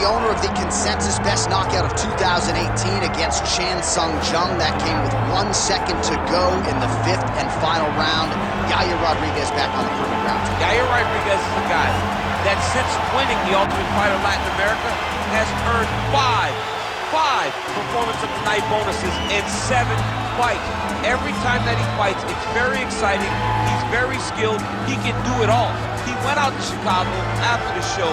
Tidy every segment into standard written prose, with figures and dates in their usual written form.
the owner of the consensus best knockout of 2018 against Chan Sung Jung. That came with 1 second to go in the 5th and final round. Yair Rodriguez back on the perfect round. Yair Rodriguez is a guy that since winning the Ultimate Fighter Latin America has earned five Performance of the Night bonuses in 7 fights. Every time that he fights, it's very exciting. He's very skilled. He can do it all. He went out to Chicago after the show,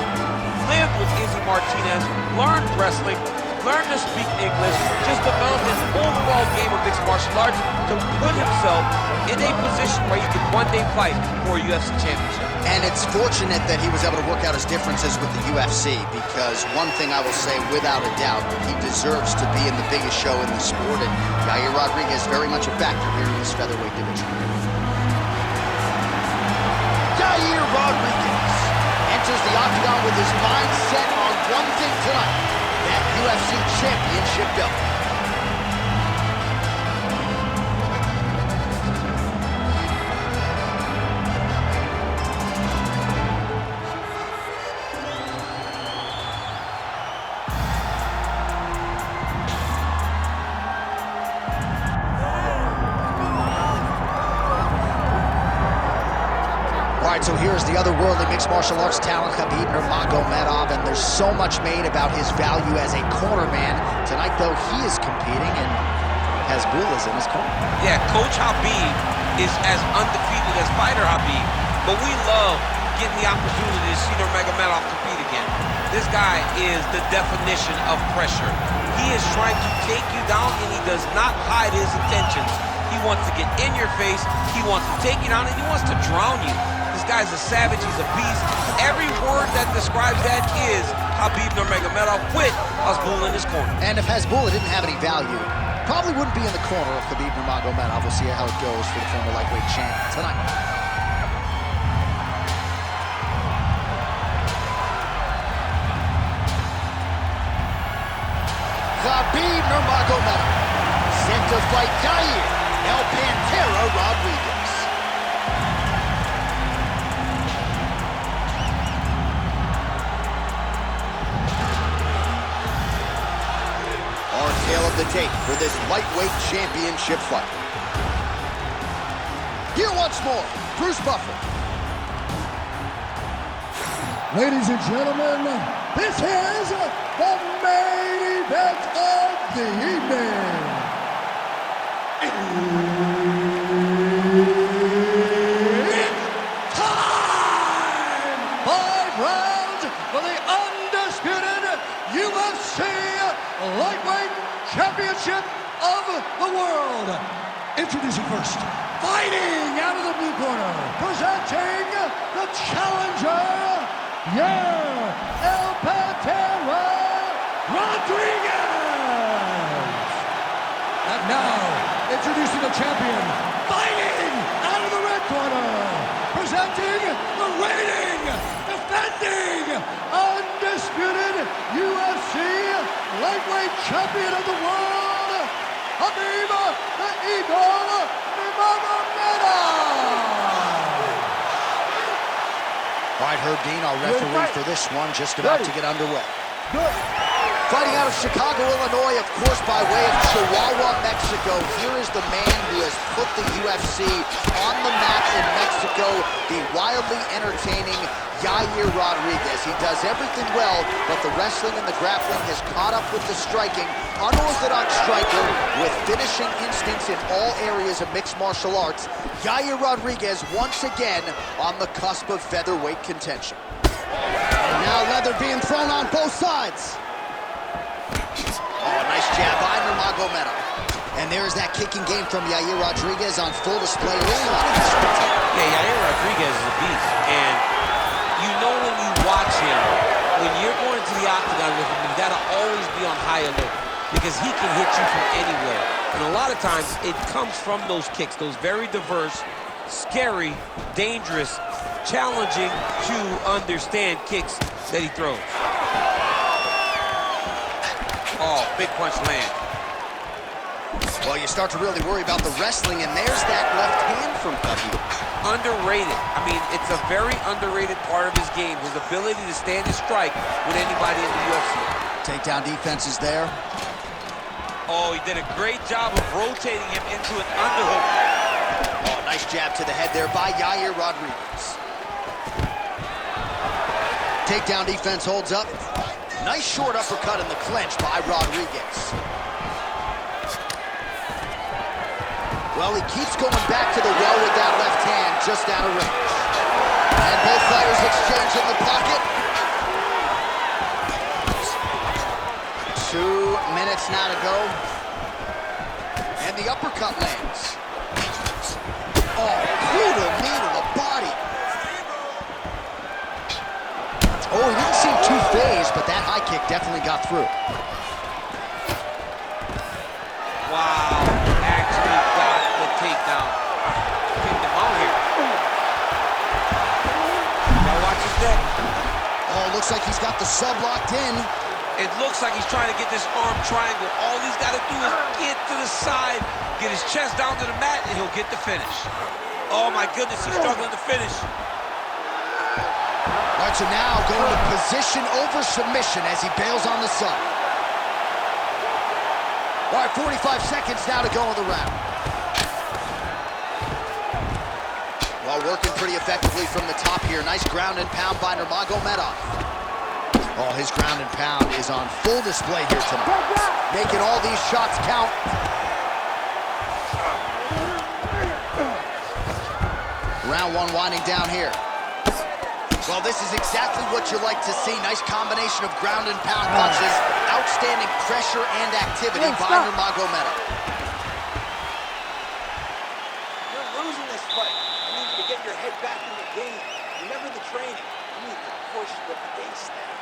lived with Izzy Martinez, learned wrestling, learned to speak English, just developed an overall game of mixed martial arts to put himself in a position where he could one day fight for a UFC championship. And it's fortunate that he was able to work out his differences with the UFC, because one thing I will say without a doubt, he deserves to be in the biggest show in the sport, and Yair Rodriguez very much a factor here in this featherweight division. Yair Rodriguez enters the octagon with his mind set on one thing tonight, that UFC championship belt. All right, so here's the otherworldly mixed martial arts talent, Khabib Nurmagomedov, and there's so much made about his value as a cornerman. Tonight, though, he is competing, and Hasbulla is in his corner. Yeah, Coach Khabib is as undefeated as fighter Khabib, but we love getting the opportunity to see Nurmagomedov compete again. This guy is the definition of pressure. He is trying to take you down, and he does not hide his intentions. He wants to get in your face, he wants to take you down, and he wants to drown you. This guy's a savage, he's a beast. Every word that describes that is Khabib Nurmagomedov with Hasbulla in his corner. And if Hasbulla didn't have any value, probably wouldn't be in the corner of Khabib Nurmagomedov. We'll see how it goes for the former lightweight champ tonight. Khabib Nurmagomedov set to fight Yair El Pantera Rodriguez. Tale of the tape for this lightweight championship fight. Here once more, Bruce Buffer. Ladies and gentlemen, this is the main event of the evening. It's time! 5 rounds for the undisputed UFC lightweight championship of the world. Introducing first, fighting out of the blue corner, presenting the challenger, Yair El Pantera Rodriguez. And now, introducing the champion, fighting out of the red corner, presenting the reigning, defending, undisputed UFC lightweight champion of the world, Khabib the Eagle Nurmagomedov. All right, Herb Dean, our referee for this one, just about to get underway. Fighting out of Chicago, Illinois, of course, by way of Chihuahua, Mexico. Here is the man who has put the UFC on the map in Mexico, the wildly entertaining Yair Rodriguez. He does everything well, but the wrestling and the grappling has caught up with the striking. Unorthodox striker with finishing instincts in all areas of mixed martial arts. Yair Rodriguez once again on the cusp of featherweight contention. And now leather being thrown on both sides. Oh, nice jab by Nurmagomedov. And there's that kicking game from Yair Rodriguez on full display. Really a lot of this. Yeah, Yair Rodriguez is a beast, and you know when you watch him, when you're going to the octagon with him, you gotta always be on high alert, because he can hit you from anywhere. And a lot of times, it comes from those kicks, those very diverse, scary, dangerous, challenging to understand kicks that he throws. Oh, big punch land. Well, you start to really worry about the wrestling, and there's that left hand from Khabib. Underrated. I mean, it's a very underrated part of his game, his ability to stand and strike with anybody in the UFC. Takedown defense is there. Oh, he did a great job of rotating him into an underhook. Oh, nice jab to the head there by Yair Rodriguez. Takedown defense holds up. Nice short uppercut in the clinch by Rodriguez. Well, he keeps going back to the well with that left hand, just out of range. And both fighters exchange in the pocket. 2 minutes now to go. And the uppercut lands. Oh, brutal knee to the body. Oh, he didn't seem too phased, but that high kick definitely got through. Wow, actually got the takedown. Kicked him out here. Gotta watch his neck. Oh, looks like he's got the sub locked in. It looks like he's trying to get this arm triangle. All he's got to do is get to the side, get his chest down to the mat, and he'll get the finish. Oh, my goodness, he's struggling to finish. All right, so now going to position over submission as he bails on the sub. All right, 45 seconds now to go in the round. Well, working pretty effectively from the top here. Nice ground and pound by Nurmagomedov. Oh, his ground and pound is on full display here tonight. Making all these shots count. Round one winding down here. Well, this is exactly what you like to see. Nice combination of ground and pound punches. Outstanding pressure and activity by Nurmagomedov. You're losing this fight. I need you to get your head back in the game. Remember the training. You need to push the face down.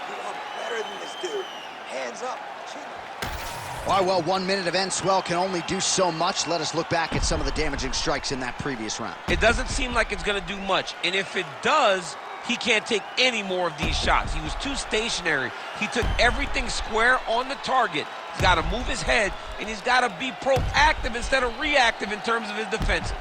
You are better than this dude. Hands up. Chin up. All right, well, 1 minute of end swell can only do so much. Let us look back at some of the damaging strikes in that previous round. It doesn't seem like it's going to do much. And if it does, he can't take any more of these shots. He was too stationary. He took everything square on the target. He's got to move his head, and he's got to be proactive instead of reactive in terms of his defenses.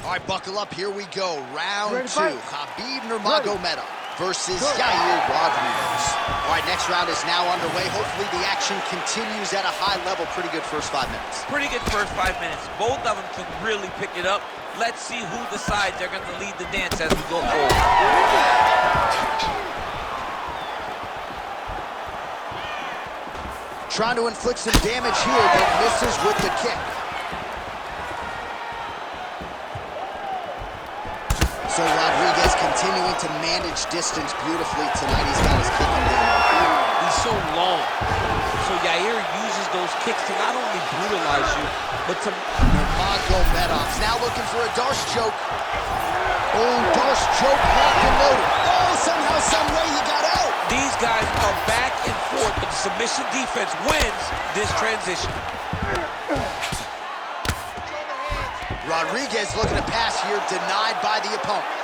All right, buckle up. Here we go. Round two. Khabib Nurmagomedov versus Yair Rodriguez. All right, next round is now underway. Hopefully the action continues at a high level. Pretty good first 5 minutes. Pretty good first 5 minutes. Both of them can really pick it up. Let's see who decides they're going to lead the dance as we go forward. Trying to inflict some damage here, but misses with the kick. So Rodriguez continuing to manage distance beautifufully tonight. He's got his kicking down. He's so long. So Yair uses those kicks to not only brutalize you, but to... Nurmagomedov's now looking for a Darce choke. Oh, Darce choke locked and loaded. Oh, somehow, some way he got out. These guys are back and forth, but the submission defense wins this transition. Rodriguez looking to pass here, denied by the opponent.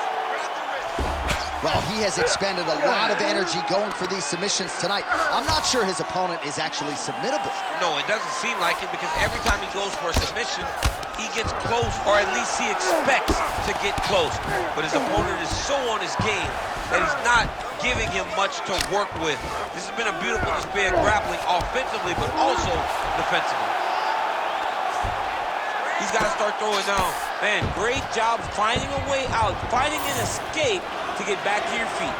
Well, he has expended a lot of energy going for these submissions tonight. I'm not sure his opponent is actually submittable. No, it doesn't seem like it, because every time he goes for a submission, he gets close, or at least he expects to get close. But his opponent is so on his game that he's not giving him much to work with. This has been a beautiful display of grappling offensively, but also defensively. He's got to start throwing down. Man, great job finding a way out, finding an escape to get back to your feet.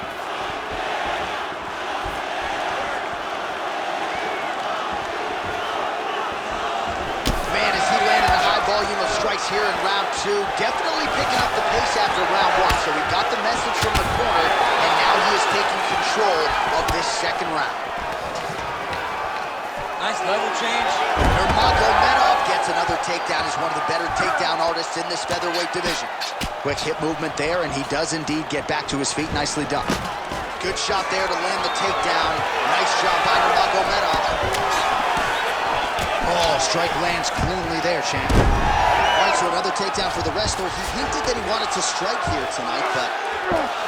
Man, as he landed a high volume of strikes here in round two, definitely picking up the pace after round one. So we got the message from the corner, and now he is taking control of this second round. Nice level change. Nurmagomedov gets another takedown. He's one of the better takedown artists in this featherweight division. Quick hip movement there, and he does indeed get back to his feet. Nicely done. Good shot there to land the takedown. Nice job by Nurmagomedov. Oh, strike lands cleanly there, champ. All right, so another takedown for the wrestler. He hinted that he wanted to strike here tonight, but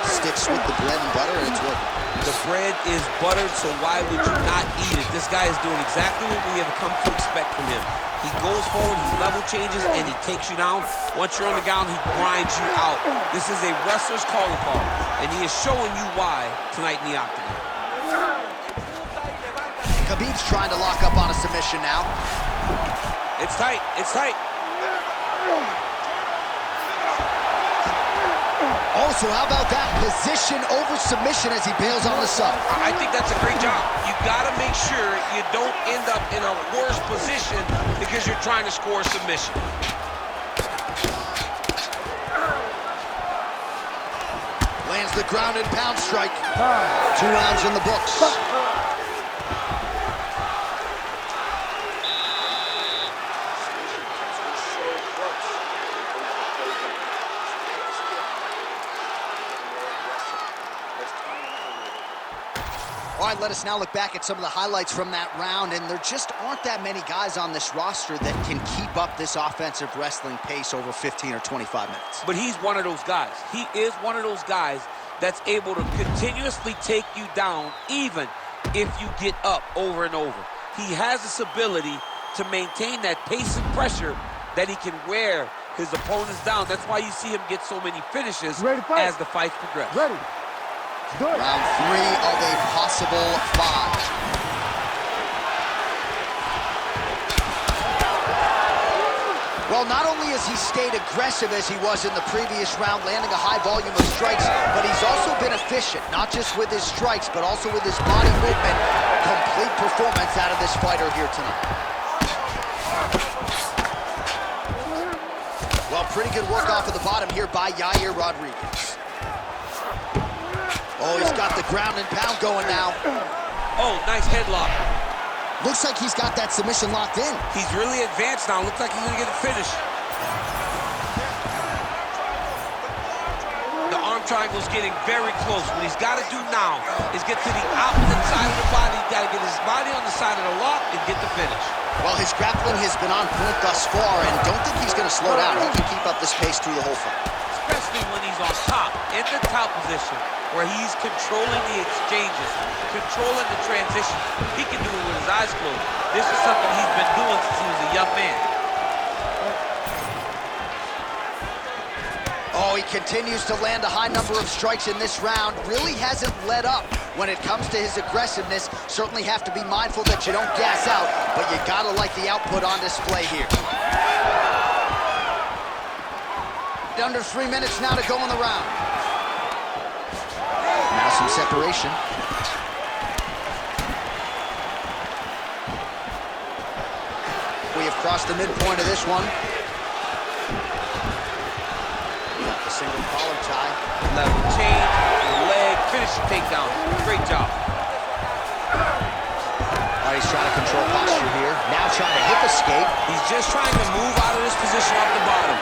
sticks with the bread and butter, and it's working. The bread is buttered, so why would you not eat it? This guy is doing exactly what we have come to expect from him. He goes forward, he level changes, and he takes you down. Once you're on the ground, he grinds you out. This is a wrestler's calling card, and he is showing you why tonight in the octagon. Khabib's trying to lock up on a submission now. It's tight, it's tight. Oh, so how about that position over submission as he bails on the sub? I think that's a great job. You gotta make sure you don't end up in a worse position because you're trying to score a submission. Lands the ground and pound strike. 2 rounds in the books. All right, let us now look back at some of the highlights from that round, and there just aren't that many guys on this roster that can keep up this offensive wrestling pace over 15 or 25 minutes. But he's one of those guys. He is one of those guys that's able to continuously take you down even if you get up over and over. He has this ability to maintain that pace and pressure that he can wear his opponents down. That's why you see him get so many finishes as the fights progress. Ready. Good. Round 3 of a possible 5. Well, not only has he stayed aggressive as he was in the previous round, landing a high volume of strikes, but he's also been efficient, not just with his strikes, but also with his body movement. Complete performance out of this fighter here tonight. Well, pretty good work off of the bottom here by Yair Rodriguez. Oh, he's got the ground and pound going now. Oh, nice headlock. Looks like he's got that submission locked in. He's really advanced now. Looks like he's gonna get a finish. The arm triangle's getting very close. What he's got to do now is get to the opposite side of the body. He's got to get his body on the side of the lock and get the finish. Well, his grappling has been on point thus far, and don't think he's gonna slow down. He can keep up this pace through the whole fight. Especially when he's on top, in the top position, where he's controlling the exchanges, controlling the transition. He can do it with his eyes closed. This is something he's been doing since he was a young man. Oh, he continues to land a high number of strikes in this round. Really hasn't let up when it comes to his aggressiveness. Certainly have to be mindful that you don't gas out, but you gotta like the output on display here. Under 3 minutes now to go in the round. Now some separation. We have crossed the midpoint of this one. Got the single collar tie. Level change, leg, finish the takedown. Great job. All right, he's trying to control posture here. Now trying to hip escape. He's just trying to move out of this position off the bottom.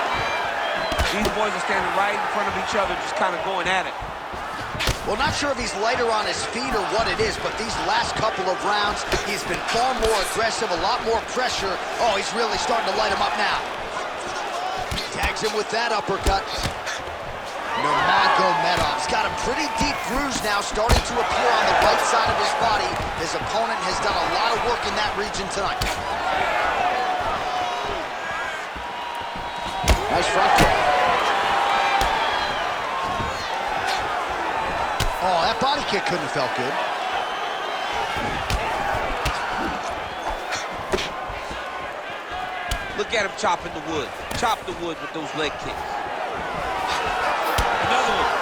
These boys are standing right in front of each other, just kind of going at it. Well, not sure if he's lighter on his feet or what it is, but these last couple of rounds, he's been far more aggressive, a lot more pressure. Oh, he's really starting to light him up now. Tags him with that uppercut. Nurmagomedov's got a pretty deep bruise now starting to appear on the right side of his body. His opponent has done a lot of work in that region tonight. Nice front kick. Oh, that body kick couldn't have felt good. Look at him chopping the wood. Chop the wood with those leg kicks. Another one.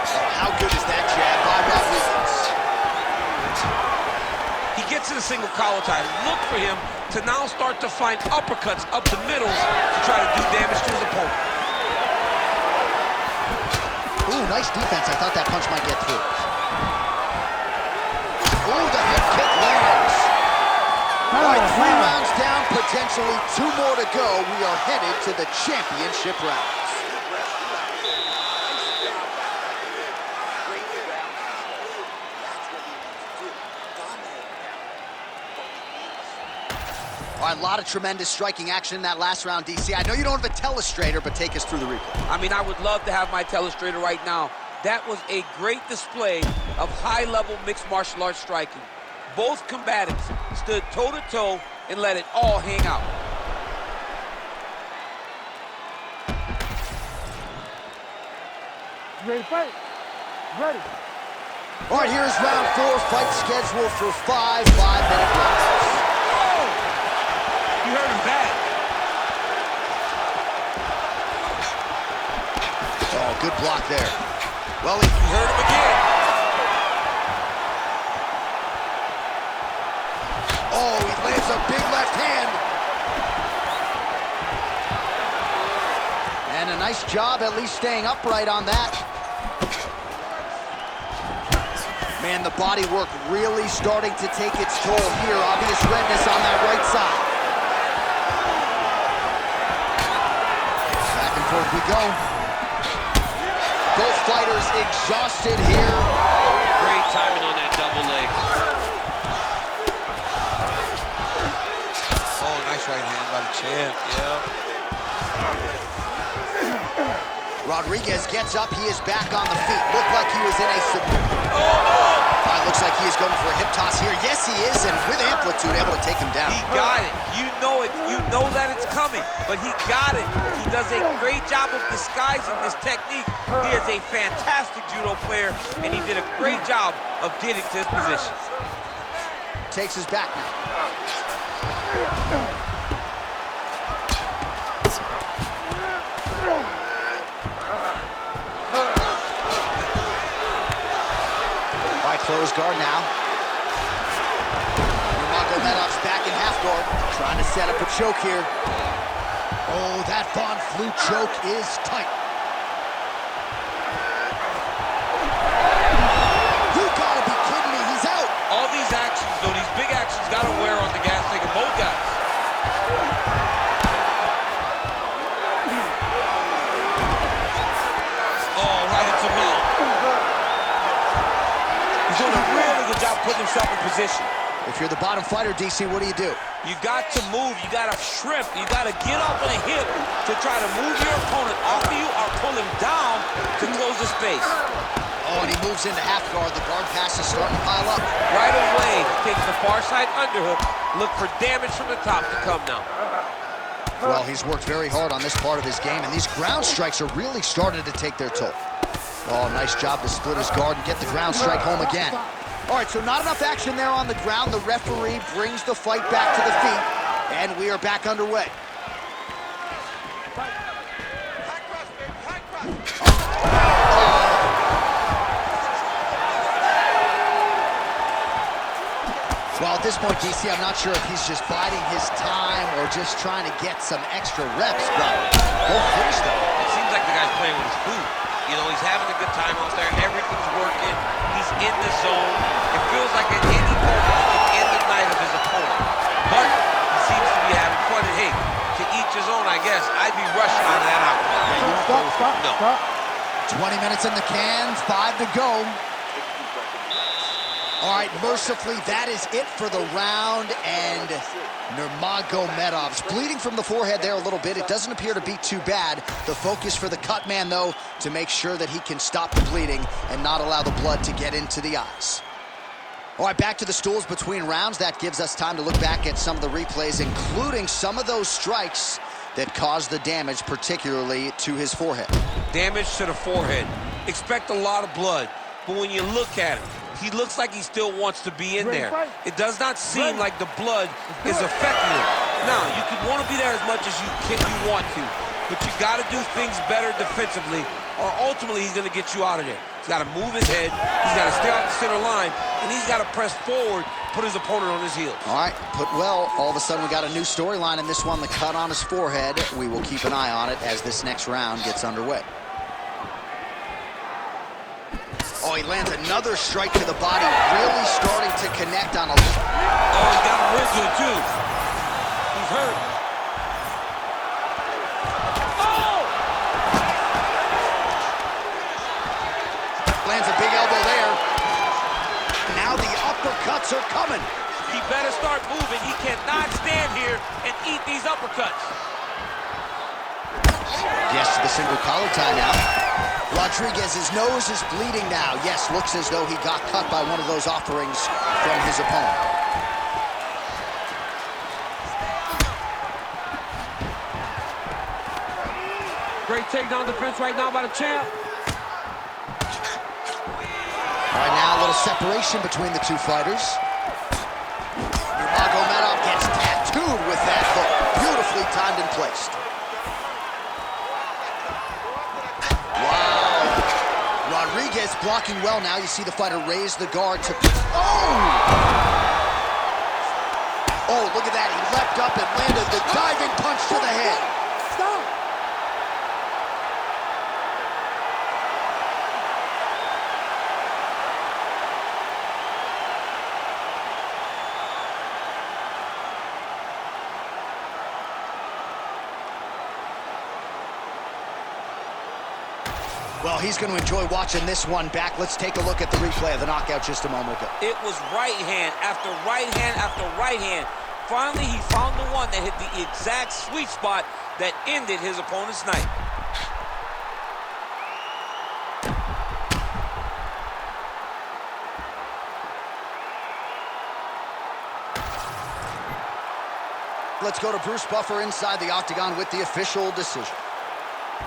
Oh, how good is that jab by Rodriguez? He gets to the single collar tie. Look for him to now start to find uppercuts up the middle to try to do damage to his opponent. Ooh, nice defense. I thought that punch might get through. Ooh, the head kick lands. All right, 3 rounds down, potentially 2 more to go. We are headed to the championship rounds. All right, a lot of tremendous striking action in that last round, DC. I know you don't have a telestrator, but take us through the replay. I mean, I would love to have my telestrator right now. That was a great display of high-level mixed martial arts striking. Both combatants stood toe-to-toe and let it all hang out. Ready to fight? Ready. All right, here's round 4, fight scheduled for 5 5-minute rounds. Oh! You heard him bad. Oh, good block there. Well, you heard him again. Oh, he lands a big left hand. And a nice job at least staying upright on that. Man, the body work really starting to take its toll here. Obvious redness on that right side. Back and forth we go. Both fighters exhausted here. Great timing on that double leg. Oh, nice right hand by the champ, yeah. Rodriguez gets up, he is back on the feet. Looked like he was in a looks like he is going for a hip toss here. Yes, he is, and with amplitude, able to take him down. He got it. You know it. You know that it's coming, but he got it. He does a great job of disguising this technique. He is a fantastic judo player, and he did a great job of getting to his position. Takes his back now. Close guard now. Nurmagomedov's back in half guard, trying to set up a choke here. Oh, that Von Flue choke is tight. You gotta be kidding me, he's out. All these actions, though, these big actions gotta wear on the gas tank of both guys. Oh, right into mount. He's doing a really good job putting himself in position. If you're the bottom fighter, DC, what do? You got to move, you got to shrimp, you got to get up on a hip to try to move your opponent off of you or pull him down to close the space. Oh, and he moves into half guard. The guard pass is starting to pile up. Right away, he takes the far side underhook. Look for damage from the top to come now. Well, he's worked very hard on this part of his game, and these ground strikes are really starting to take their toll. Oh, nice job to split his guard and get the ground strike home again. All right, so not enough action there on the ground. The referee brings the fight back to the feet, and we are back underway. Well, at this point, DC, I'm not sure if he's just biding his time or just trying to get some extra reps, but both finish them. It seems like the guy's playing with his food. You know, he's having a good time out there. Everything's working. He's in the zone. It feels like at any moment he can end the night of his opponent. But he seems to be having fun. And hey, to each his own, I guess. I'd be rushing out of that outcome. Stop. 20 minutes in the can, 5 to go. All right, mercifully, that is it for the round, and Nurmagomedov's bleeding from the forehead there a little bit. It doesn't appear to be too bad. The focus for the cut man, though, to make sure that he can stop the bleeding and not allow the blood to get into the eyes. All right, back to the stools between rounds. That gives us time to look back at some of the replays, including some of those strikes that caused the damage, particularly to his forehead. Damage to the forehead. Expect a lot of blood, but when you look at him, he looks like he still wants to be in there. It does not seem like the blood is affecting him. Now, you could want to be there as much as you want to, but you got to do things better defensively, or ultimately he's going to get you out of there. He's got to move his head, he's got to stay off the center line, and he's got to press forward, put his opponent on his heels. All right, put well. All of a sudden, we got a new storyline in this one, the cut on his forehead. We will keep an eye on it as this next round gets underway. Oh, he lands another strike to the body, really starting to connect on a... Oh, he got him real good, too. He's hurt. Oh! Lands a big elbow there. Now the uppercuts are coming. He better start moving. He cannot stand here and eat these uppercuts. Yes, to the single collar tie now. Rodriguez's nose is bleeding now. Yes, looks as though he got cut by one of those offerings from his opponent. Great takedown defense right now by the champ. All right, now a little separation between the two fighters. Nurmagomedov gets tattooed with that hook. Beautifully timed and placed. Wow. Rodriguez blocking well now. You see the fighter raise the guard to... Oh, look at that. He leapt up and landed the diving punch to the head. Stop! Well, he's going to enjoy watching this one back. Let's take a look at the replay of the knockout just a moment ago. It was right hand after right hand after right hand. Finally, he found the one that hit the exact sweet spot that ended his opponent's night. Let's go to Bruce Buffer inside the octagon with the official decision.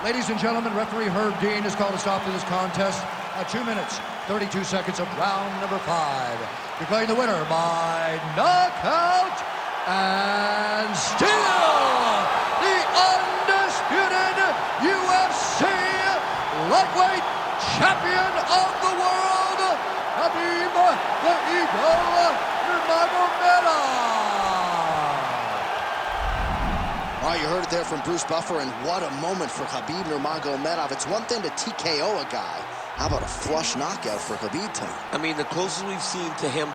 Ladies and gentlemen, referee Herb Dean has called a stop to this contest at 2 minutes, 32 seconds of round number 5. Declaring the winner by knockout and still the undisputed UFC lightweight champion of the world, Khabib the Eagle Nurmagomedov. All right, you heard it there from Bruce Buffer, and what a moment for Khabib Nurmagomedov. It's one thing to TKO a guy. How about a flush knockout for Khabib tonight? I mean, the closest we've seen to him